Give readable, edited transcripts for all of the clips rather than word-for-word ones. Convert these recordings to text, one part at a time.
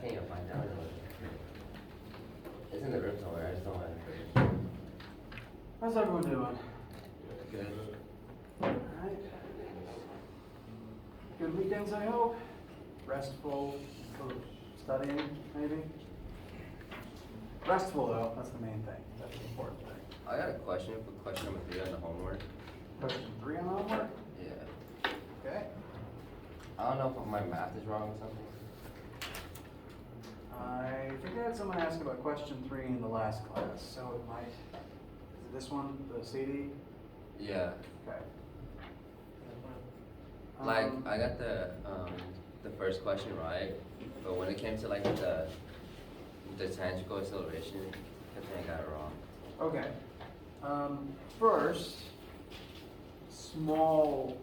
can't even find out. It's in the room somewhere. I just don't want to. How's everyone doing? Good. Alright. Good weekends, I hope. Restful for studying, maybe? Restful, though, that's the main thing. That's the important thing. I got a question for question number 3 on the homework. Question 3 on the homework? Yeah. Okay. I don't know if my math is wrong or something. I think I had someone ask about question 3 in the last class, so it might. Is it this one, the CD? Yeah. Okay. Like I got the first question right, but when it came to like the tangential acceleration, I think I got it wrong. Okay. First, small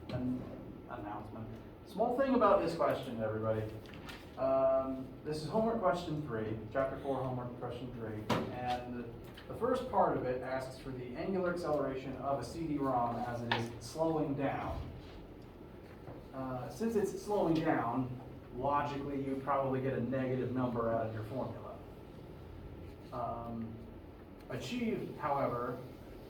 announcement. Small thing about this question, everybody. This is homework question 3, chapter 4, homework question 3, and the first part of it asks for the angular acceleration of a CD-ROM as it is slowing down. Since it's slowing down, logically you'd probably get a negative number out of your formula. Achieve, however,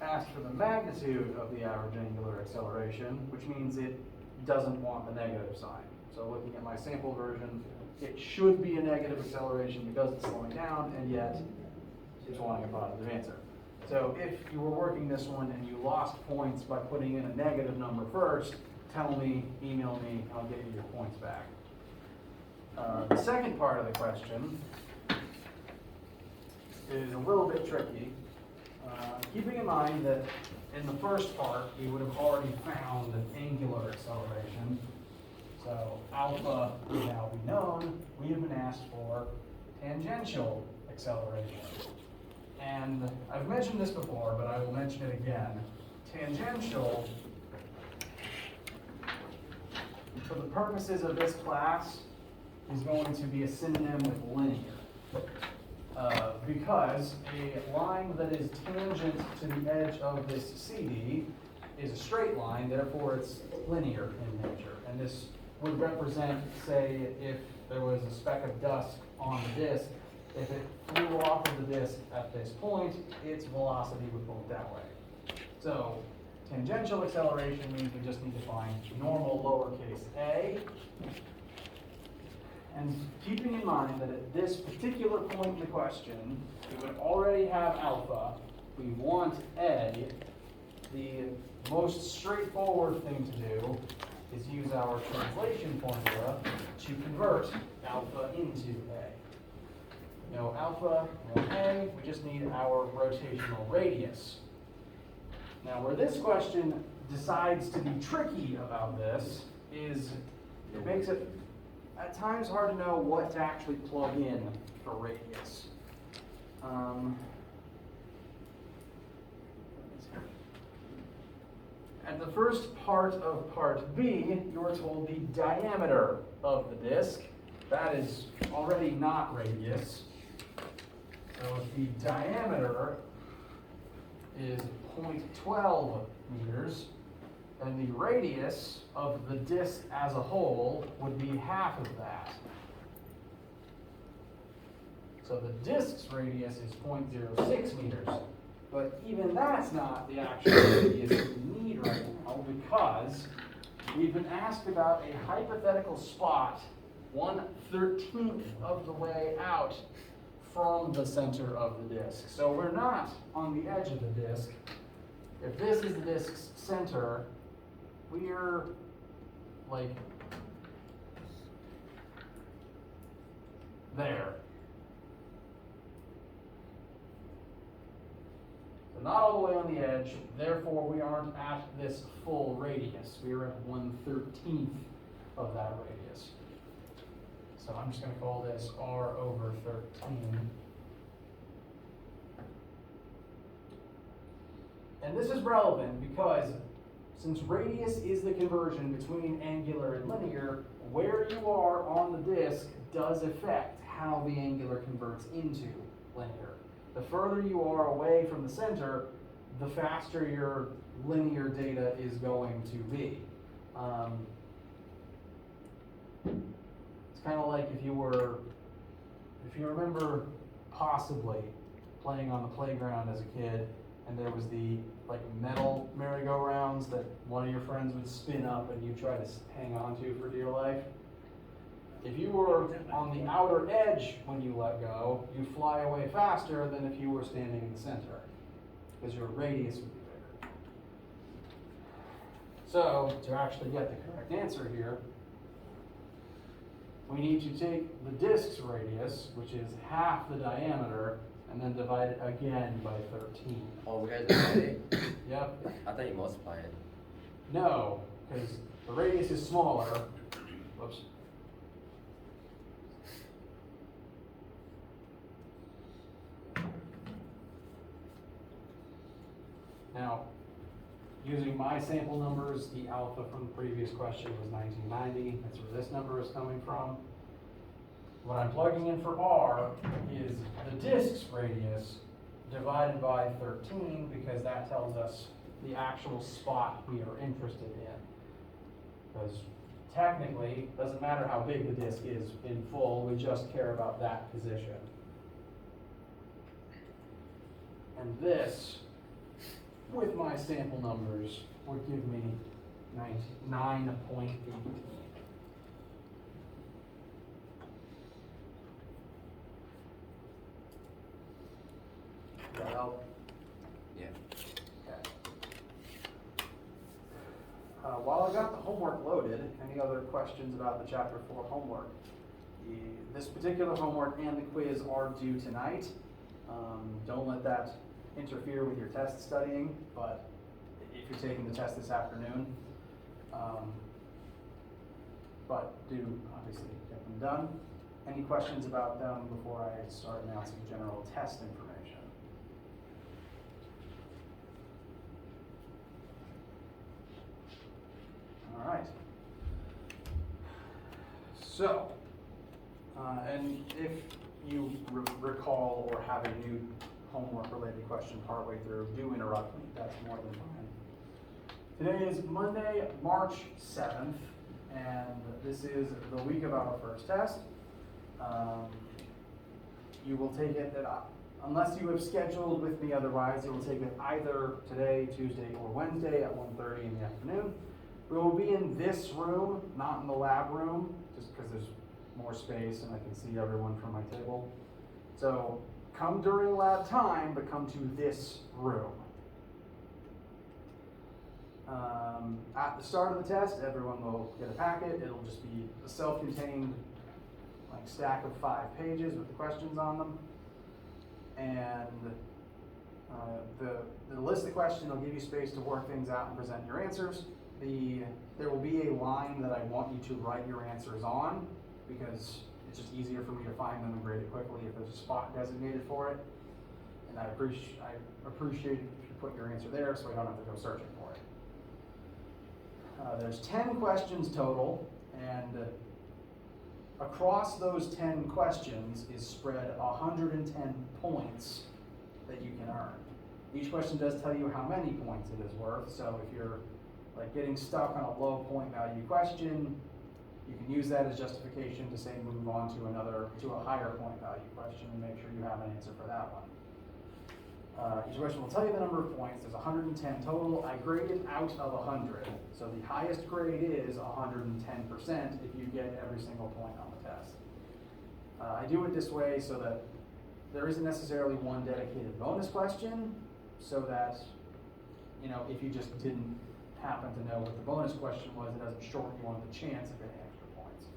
asks for the magnitude of the average angular acceleration, which means it doesn't want the negative sign. So looking at my sample version, it should be a negative acceleration because it's slowing down, and yet it's wanting a positive answer. So if you were working this one and you lost points by putting in a negative number first, tell me, email me, I'll get you your points back. The second part of the question is a little bit tricky. Keeping in mind that in the first part, we would have already found angular acceleration. So alpha would now be known. We have been asked for tangential acceleration. And I've mentioned this before, but I will mention it again. Tangential, for the purposes of this class, is going to be a synonym with linear. Because a line that is tangent to the edge of this CD is a straight line, therefore it's linear in nature. And this would represent, say, if there was a speck of dust on the disk, if it flew off of the disk at this point, its velocity would point that way. So tangential acceleration means we just need to find normal lowercase a. And keeping in mind that at this particular point in the question, we would already have alpha, we want a, the most straightforward thing to do is use our translation formula to convert alpha into a. No alpha, no a, we just need our rotational radius. Now where this question decides to be tricky about this is it makes it at times hard to know what to actually plug in for radius. At the first part of part B, you're told the diameter of the disk. That is already not radius. So if the diameter is 0.12 meters, then the radius of the disk as a whole would be half of that. So the disk's radius is 0.06 meters. But even that's not the actual radius we need right now, because we've been asked about a hypothetical spot 1/13 of the way out from the center of the disk. So we're not on the edge of the disk. If this is the disk's center, we're like there. So not all the way on the edge, therefore we aren't at this full radius. We are at 1/13 of that radius. So I'm just going to call this R over 13. And this is relevant because since radius is the conversion between angular and linear, where you are on the disk does affect how the angular converts into linear. The further you are away from the center, the faster your linear data is going to be. It's kind of like if you remember possibly playing on the playground as a kid, and there was the like metal merry-go-rounds that one of your friends would spin up and you try to hang on to for dear life. If you were on the outer edge when you let go, you fly away faster than if you were standing in the center, because your radius would be bigger. So, to actually get the correct answer here, we need to take the disk's radius, which is half the diameter, and then divide it again by 13. Oh, we guys divided? Yep. I thought you multiplied it. No, because the radius is smaller. Whoops. Now, using my sample numbers, the alpha from the previous question was 1990. That's where this number is coming from. What I'm plugging in for R is the disk's radius divided by 13, because that tells us the actual spot we are interested in. Because technically, it doesn't matter how big the disk is in full, we just care about that position. And this, with my sample numbers, would give me 9.18. Does that help? Yeah. Okay. While I got the homework loaded, any other questions about the Chapter 4 homework? This particular homework and the quiz are due tonight. Don't let that interfere with your test studying, but if you're taking the test this afternoon, but do obviously get them done. Any questions about them before I start announcing general test information? All right. So, and if you recall or have a new homework-related question partway through, do interrupt me. That's more than fine. Today is Monday, March 7th, and this is the week of our first test. You will take it unless you have scheduled with me otherwise, you will take it either today, Tuesday, or Wednesday at 1:30 in the afternoon. We will be in this room, not in the lab room, just because there's more space and I can see everyone from my table. So come during lab time, but come to this room. At the start of the test, everyone will get a packet. It'll just be a self-contained stack of 5 pages with the questions on them. And the list of questions will give you space to work things out and present your answers. There will be a line that I want you to write your answers on, because it's just easier for me to find them and grade it quickly if there's a spot designated for it. And I appreciate if you put your answer there so I don't have to go searching for it. There's 10 questions total, and across those 10 questions is spread 110 points that you can earn. Each question does tell you how many points it is worth, so if you're getting stuck on a low point value question, you can use that as justification to say move on to a higher point value question and make sure you have an answer for that one. Each question will tell you the number of points. There's 110 total. I graded out of 100. So the highest grade is 110% if you get every single point on the test. I do it this way so that there isn't necessarily one dedicated bonus question, so that, if you just didn't happen to know what the bonus question was, it doesn't shorten you on the chance of getting extra points.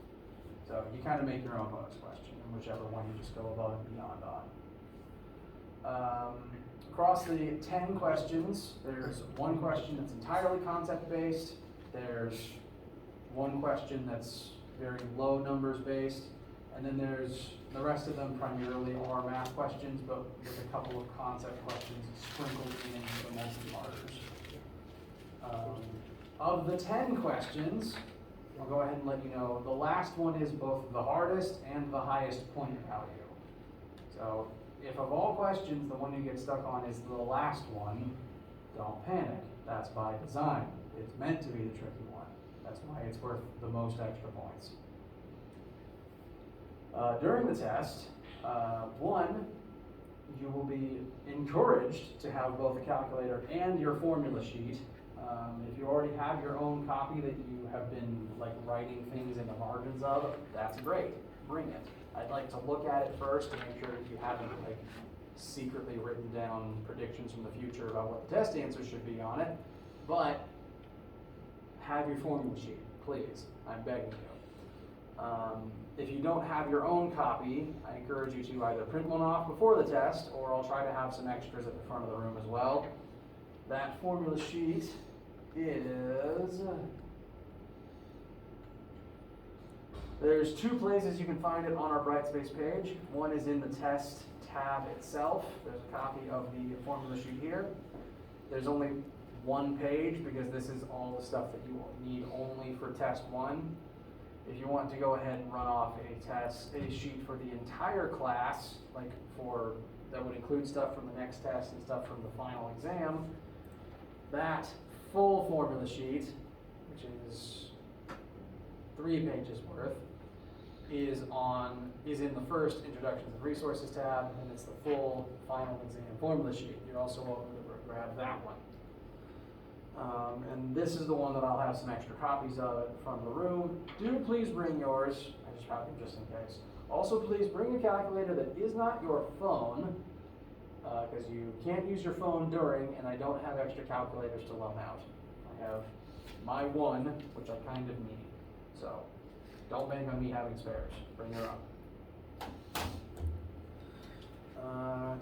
So you kind of make your own bonus question, and whichever one you just go above and beyond on. Across the 10 questions, there's one question that's entirely concept-based. There's one question that's very low numbers based. And then there's the rest of them primarily are math questions, but with a couple of concept questions sprinkled in the multi-parters. Of the 10 questions, I'll go ahead and let you know, the last one is both the hardest and the highest point value. So if of all questions, the one you get stuck on is the last one, don't panic. That's by design. It's meant to be the tricky one. That's why it's worth the most extra points. During the test, one, you will be encouraged to have both the calculator and your formula sheet. If you already have your own copy that you have been like writing things in the margins of, that's great, bring it. I'd like to look at it first to make sure that you haven't like secretly written down predictions from the future about what the test answers should be on it, but have your formula sheet, please, I'm begging you. If you don't have your own copy, I encourage you to either print one off before the test, or I'll try to have some extras at the front of the room as well. That formula sheet is, there's two places you can find it on our Brightspace page. One is in the test tab itself. There's a copy of the formula sheet here. There's only one page because this is all the stuff that you need only for test one. If you want to go ahead and run off a sheet for the entire class, like that would include stuff from the next test and stuff from the final exam, that full formula sheet, which is 3 pages worth, is in the first Introductions and Resources tab, and it's the full final exam formula sheet. You're also welcome to grab that one. And this is the one that I'll have some extra copies of from the room. Do please bring yours. I just have them just in case. Also, please bring a calculator that is not your phone, because you can't use your phone during, and I don't have extra calculators to loan out. I have my one, which I kind of need. So, don't bank on me having spares. Bring your own.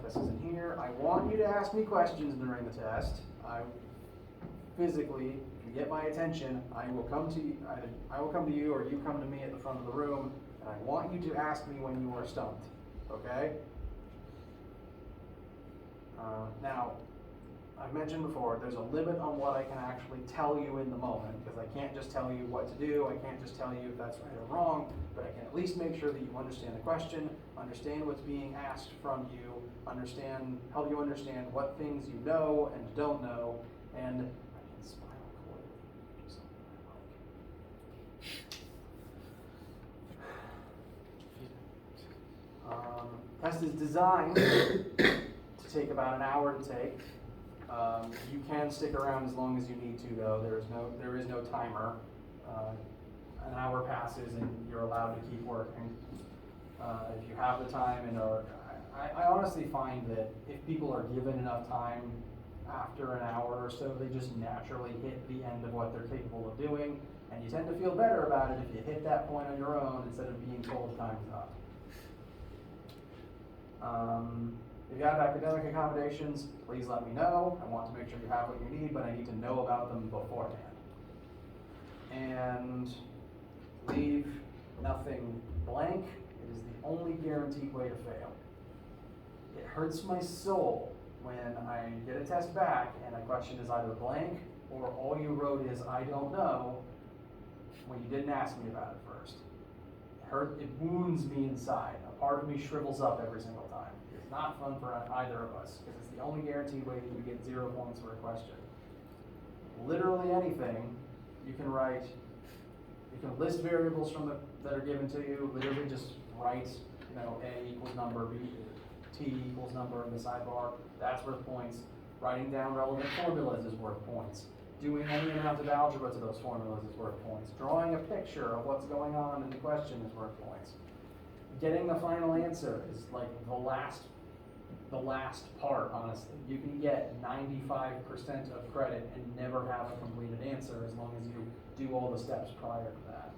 Test is in here. I want you to ask me questions during the test. Physically, if you get my attention, I will come to you, either I will come to you or you come to me at the front of the room, and I want you to ask me when you are stumped, okay? Now, I've mentioned before, there's a limit on what I can actually tell you in the moment, because I can't just tell you what to do, I can't just tell you if that's right or wrong, but I can at least make sure that you understand the question, understand what's being asked from you, help you understand what things you know and don't know, and test is designed to take about an hour to take. You can stick around as long as you need to, though. There is no timer. An hour passes and you're allowed to keep working. If you have the time I honestly find that if people are given enough time after an hour or so, they just naturally hit the end of what they're capable of doing, and you tend to feel better about it if you hit that point on your own instead of being told time's up. If you have academic accommodations, please let me know. I want to make sure you have what you need, but I need to know about them beforehand. And leave nothing blank. It is the only guaranteed way to fail. It hurts my soul when I get a test back and a question is either blank or all you wrote is I don't know when you didn't ask me about it first. It wounds me inside. A part of me shrivels up every single time. It's not fun for either of us because it's the only guaranteed way that you get 0 points for a question. Literally anything you can write. You can list variables that are given to you. Literally just write, A equals number, B, T equals number in the sidebar. That's worth points. Writing down relevant formulas is worth points. Doing any amount of algebra to those formulas is worth points. Drawing a picture of what's going on in the question is worth points. Getting the final answer is like the last part, honestly. You can get 95% of credit and never have a completed answer as long as you do all the steps prior to that.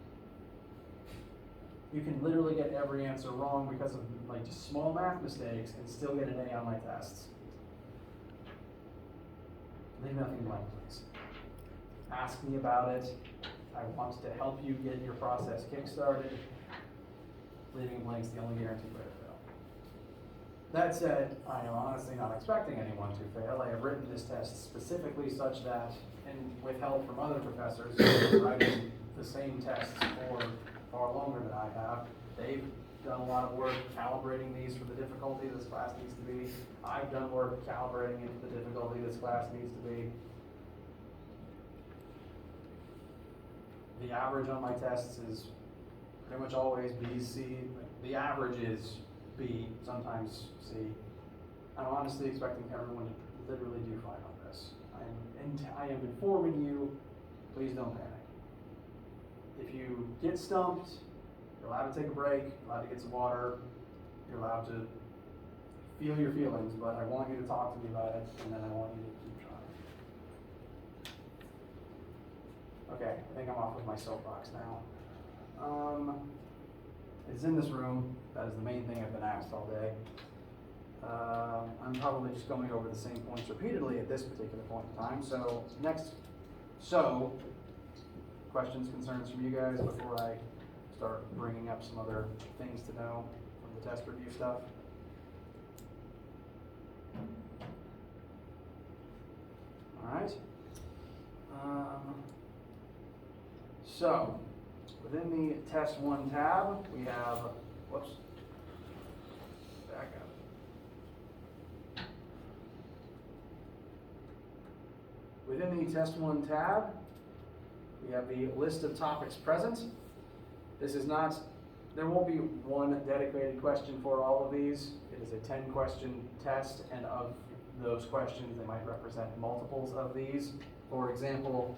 You can literally get every answer wrong because of like just small math mistakes and still get an A on my tests. Leave nothing blank, please. Ask me about it. I want to help you get your process kick-started. Leaving blanks the only guaranteed way to fail. That said, I am honestly not expecting anyone to fail. I have written this test specifically such that, and with help from other professors who are writing the same tests for far longer than I have, they've done a lot of work calibrating these for the difficulty this class needs to be. I've done work calibrating it for the difficulty this class needs to be. The average on my tests is pretty much always B, C. The average is B, sometimes C. I'm honestly expecting everyone to literally do fine on this. I am informing you, please don't panic. If you get stumped, you're allowed to take a break, you're allowed to get some water, you're allowed to feel your feelings, but I want you to talk to me about it, and then I want you to keep trying. Okay, I think I'm off with my soapbox now. It's in this room. That is the main thing I've been asked all day. I'm probably just going over the same points repeatedly at this particular point in time. So questions, concerns from you guys before I start bringing up some other things to know from the test review stuff. All right. So within the test 1 tab, we have, back up. Within the test 1 tab, we have the list of topics present. This is not, there won't be one dedicated question for all of these. It is a 10-question test, and of those questions, they might represent multiples of these. For example,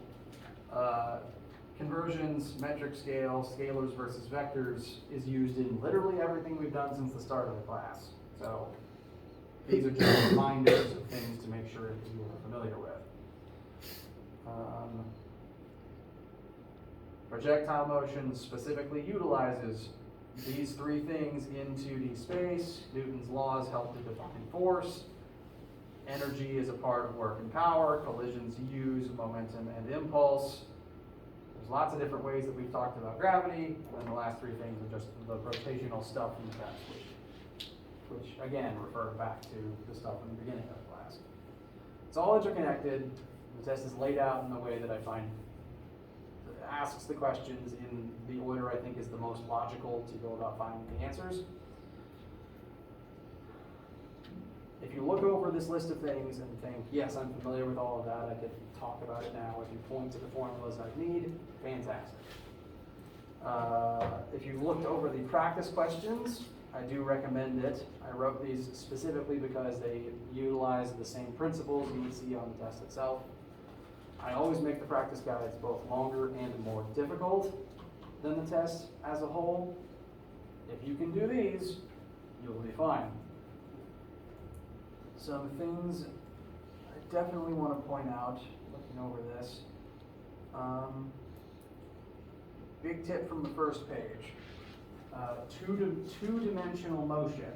conversions, metric scale, scalars versus vectors is used in literally everything we've done since the start of the class. So these are just reminders of things to make sure that you are familiar with. Projectile motion specifically utilizes these 3 things in 2D space. Newton's laws help to define force. Energy is a part of work and power. Collisions use momentum and impulse. There's lots of different ways that we've talked about gravity, and then the last 3 things are just the rotational stuff from the test, which again refer back to the stuff in the beginning of the class. It's all interconnected. The test is laid out in the way that I find asks the questions in the order I think is the most logical to go about finding the answers. If you look over this list of things and think, yes, I'm familiar with all of that, I can talk about it now, I can point to the formulas I need, fantastic. If you've looked over the practice questions, I do recommend it. I wrote these specifically because they utilize the same principles you would see on the test itself. I always make the practice guides both longer and more difficult than the test as a whole. If you can do these, you'll be fine. Some things I definitely want to point out, looking over this. Big tip from the first page. Two-dimensional motion.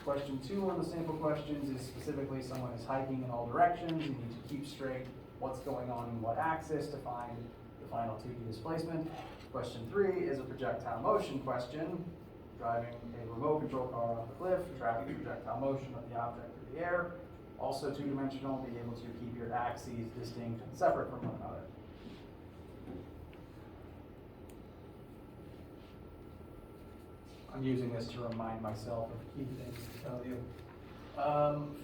Question 2 on the sample questions is specifically someone is hiking in all directions. You need to keep straight what's going on in what axis to find the final 2D displacement. Question 3 is a projectile motion question. Driving a remote control car off the cliff, tracking projectile motion of the object through the air. Also 2-dimensional, be able to keep your axes distinct and separate from one another. I'm using this to remind myself of key things to tell you.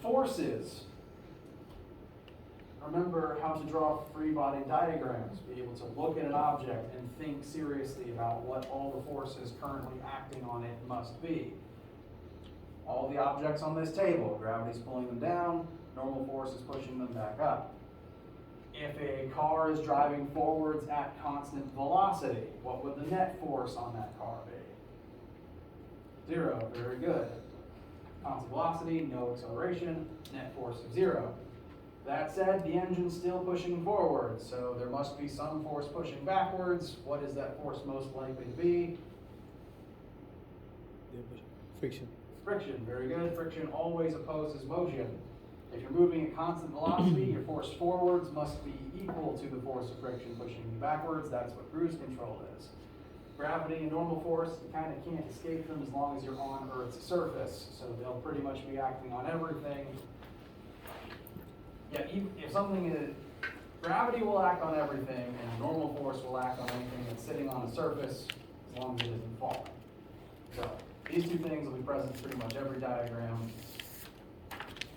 Forces. Remember how to draw free body diagrams. Be able to look at an object and think seriously about what all the forces currently acting on it must be. All the objects on this table, gravity's pulling them down, normal force is pushing them back up. If a car is driving forwards at constant velocity, what would the net force on that car be? 0, very good. Constant velocity, no acceleration, net force of 0. That said, the engine's still pushing forward, so there must be some force pushing backwards. What is that force most likely to be? Friction. Friction, very good. Friction always opposes motion. If you're moving at constant velocity, your force forwards must be equal to the force of friction pushing you backwards. That's what cruise control is. Gravity and normal force, you kind of can't escape them as long as you're on Earth's surface. So they'll pretty much be acting on everything. Yeah, if something is, gravity will act on everything, and normal force will act on anything that's sitting on a surface as long as it isn't falling. So these 2 things will be present in pretty much every diagram.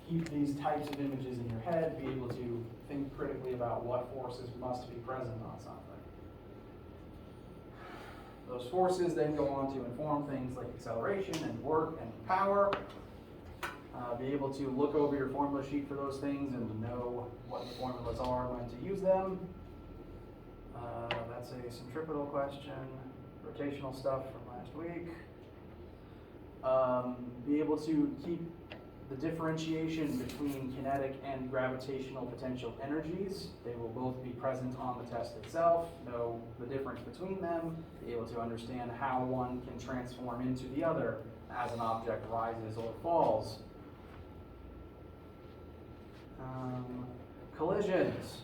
Keep these types of images in your head, be able to think critically about what forces must be present on something. Those forces then go on to inform things like acceleration and work and power. Be able to look over your formula sheet for those things and know what the formulas are and when to use them. That's a centripetal question, rotational stuff from last week. Be able to keep the differentiation between kinetic and gravitational potential energies. They will both be present on the test itself, know the difference between them, be able to understand how one can transform into the other as an object rises or falls. Collisions.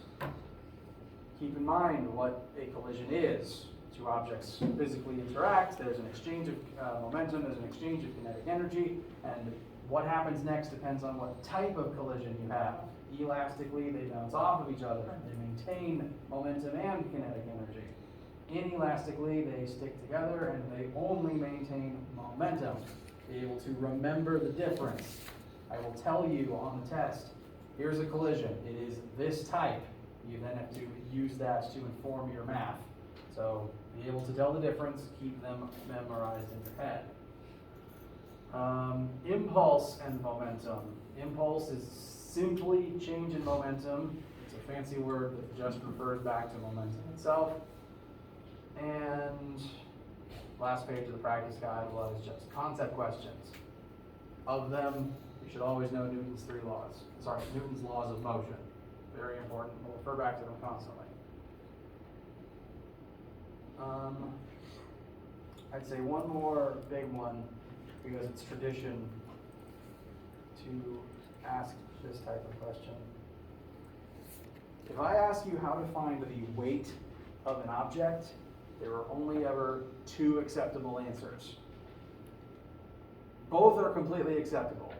Keep in mind what a collision is. Two objects physically interact, there's an exchange of momentum, there's an exchange of kinetic energy, and what happens next depends on what type of collision you have. Elastically, they bounce off of each other. They maintain momentum and kinetic energy. Inelastically, they stick together and they only maintain momentum. Be able to remember the difference. I will tell you on the test, here's a collision. It is this type. You then have to use that to inform your math. So be able to tell the difference, keep them memorized in your head. Impulse and momentum. Impulse is simply change in momentum. It's a fancy word that just refers back to momentum itself. And last page of the practice guide was just concept questions. Of them, you should always know Newton's Newton's laws of motion. Very important. We'll refer back to them constantly. I'd say one more big one, because it's tradition to ask this type of question. If I ask you how to find the weight of an object, there are only ever two acceptable answers. Both are completely acceptable.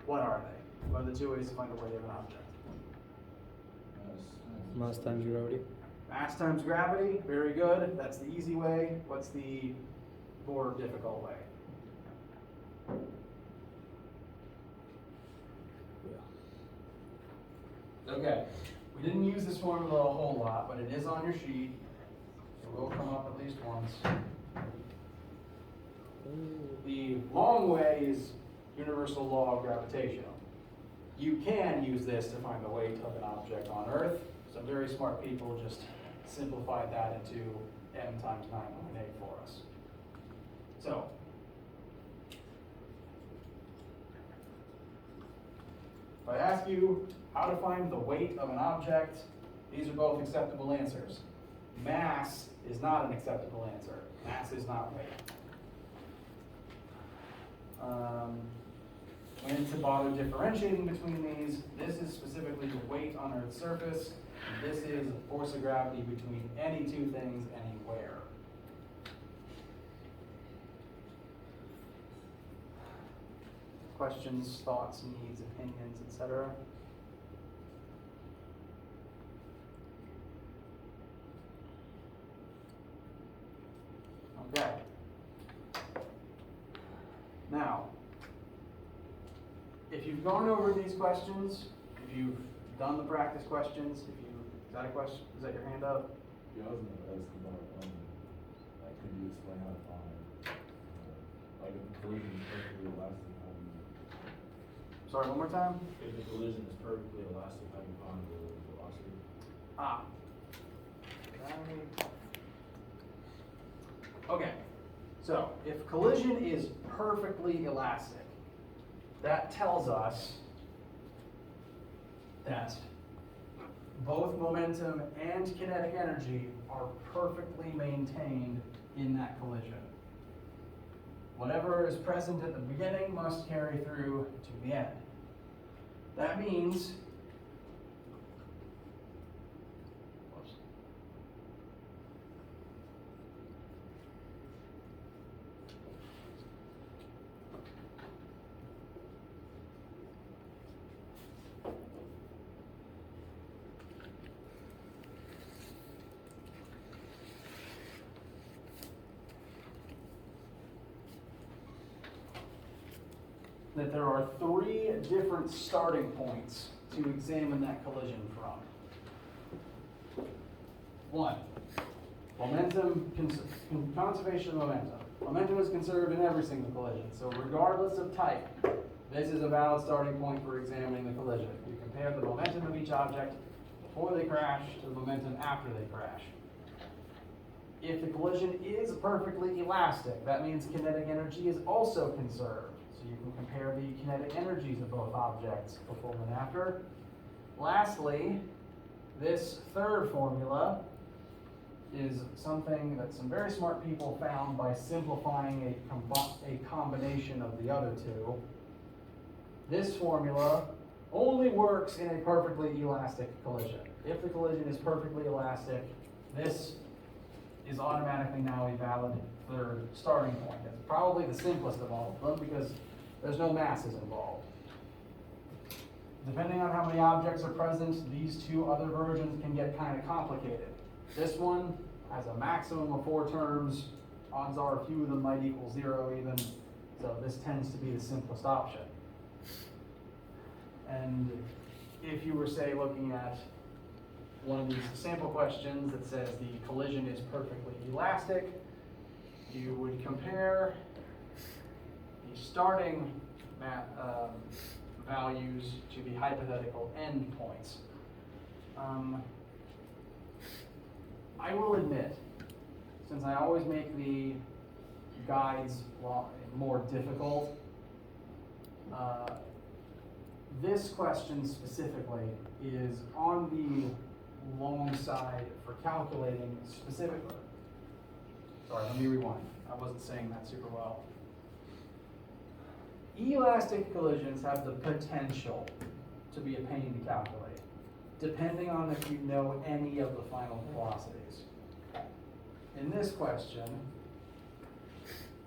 What are they? What are the two ways to find the weight of an object? Mass times gravity. Mass times gravity, very good. That's the easy way. What's the more difficult way? Okay, we didn't use this formula a whole lot, but it is on your sheet. It will come up at least once. The long way is universal law of gravitation. You can use this to find the weight of an object on Earth. Some very smart people just simplified that into m times 9.8 for us. So, if I ask you how to find the weight of an object, these are both acceptable answers. Mass is not an acceptable answer. Mass is not weight. When to bother differentiating between these, this is specifically the weight on Earth's surface, and this is the force of gravity between any two things anywhere. Questions, thoughts, needs, opinions, etc.? Okay. Now, if you've gone over these questions, if you've done the practice questions, is that a question? Is that your hand up? Yeah, I was gonna ask about, like, could you explain how to find, like, if the collision is perfectly elastic, how do you? Sorry, one more time? If the collision is perfectly elastic, how do you find the velocity? Okay, so if collision is perfectly elastic, that tells us that both momentum and kinetic energy are perfectly maintained in that collision. Whatever is present at the beginning must carry through to the end. That means that there are three different starting points to examine that collision from. One, Conservation of momentum. Momentum is conserved in every single collision, so regardless of type, this is a valid starting point for examining the collision. You compare the momentum of each object before they crash to the momentum after they crash. If the collision is perfectly elastic, that means kinetic energy is also conserved. So you can compare the kinetic energies of both objects before and after. Lastly, this third formula is something that some very smart people found by simplifying a combination of the other two. This formula only works in a perfectly elastic collision. If the collision is perfectly elastic, this is automatically now a valid third starting point. It's probably the simplest of all of them because there's no masses involved. Depending on how many objects are present, these two other versions can get kind of complicated. This one has a maximum of 4 terms. Odds are a few of them might equal 0 even, so this tends to be the simplest option. And if you were, say, looking at one of these sample questions that says the collision is perfectly elastic, you would compare the starting values to the hypothetical endpoints. I will admit, since I always make the guides more difficult, this question specifically is on the long side for calculating specifically. Sorry, let me rewind. I wasn't saying that super well. Elastic collisions have the potential to be a pain to calculate, depending on if you know any of the final velocities. In this question,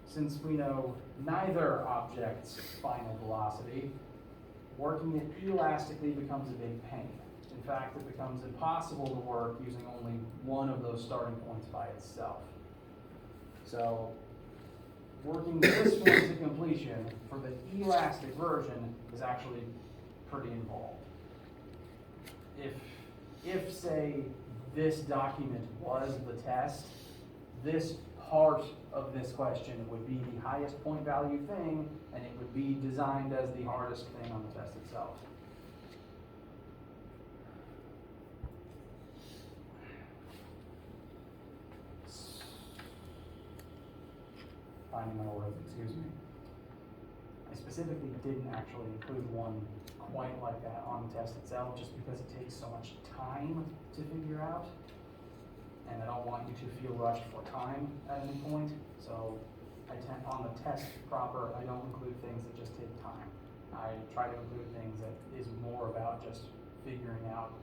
since we know neither object's final velocity, working it elastically becomes a big pain. In fact, it becomes impossible to work using only one of those starting points by itself. So, working this one to completion for the elastic version is actually pretty involved. If say, this document was the test, this part of this question would be the highest point value thing, and it would be designed as the hardest thing on the test itself. Finding my words, excuse me. I specifically didn't actually include one quite like that on the test itself, just because it takes so much time to figure out. And I don't want you to feel rushed for time at any point. So on the test proper, I don't include things that just take time. I try to include things that is more about just figuring out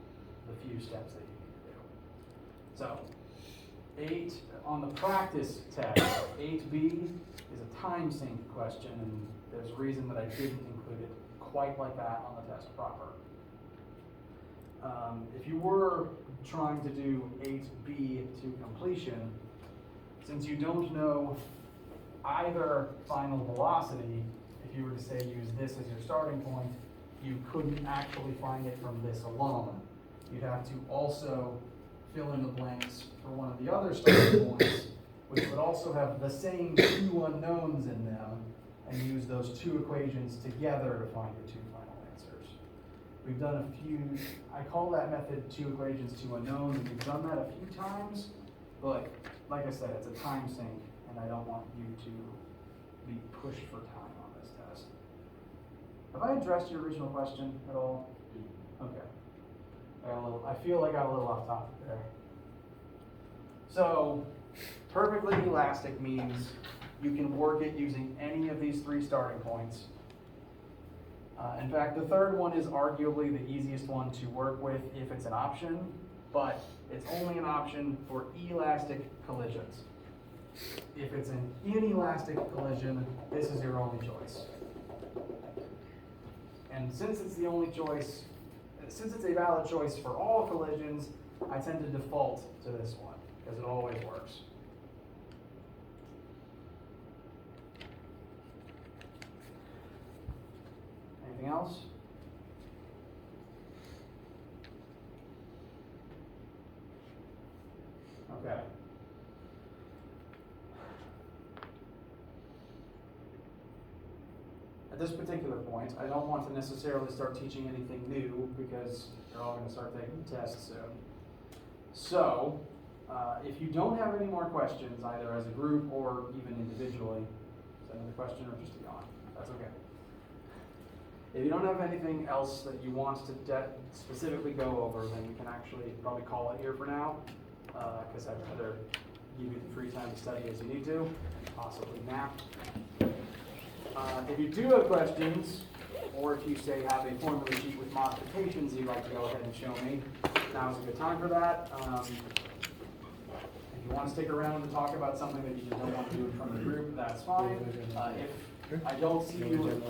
the few steps that you need to do. So, on the practice test, 8B is a time sync question, and there's a reason that I didn't include it quite like that on the test proper. If you were trying to do 8B to completion, since you don't know either final velocity, if you were to say use this as your starting point, you couldn't actually find it from this alone. You'd have to also fill in the blanks for one of the other starting points, which would also have the same 2 unknowns in them, and use those 2 equations together to find your 2 final answers. We've done a few, I call that method 2 equations, 2 unknowns, and we've done that a few times, but like I said, it's a time sink, and I don't want you to be pushed for time on this test. Have I addressed your original question at all? Okay. I feel like I got a little off topic there. So, perfectly elastic means you can work it using any of these 3 starting points. In fact, the third one is arguably the easiest one to work with if it's an option, but it's only an option for elastic collisions. If it's an inelastic collision, this is your only choice. And since it's the only choice, since it's a valid choice for all collisions, I tend to default to this one, because it always works. Anything else? Okay. this particular point, I don't want to necessarily start teaching anything new because you're all gonna start taking the test soon. So, if you don't have any more questions, either as a group or even individually, send another question or just a yawn, that's okay. If you don't have anything else that you want to specifically go over, then we can actually probably call it here for now, because I'd rather give you the free time to study as you need to, possibly nap. If you do have questions, or if you say have a formula sheet with modifications you'd like to go ahead and show me, now's a good time for that. If you want to stick around and talk about something that you just don't want to do in front of the group, that's fine. If I don't see you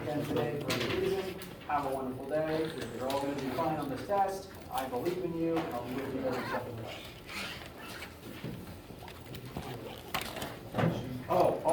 again today for any reason, have a wonderful day. You're all going to be fine on this test. I believe in you, and I'll be with you every step of the way.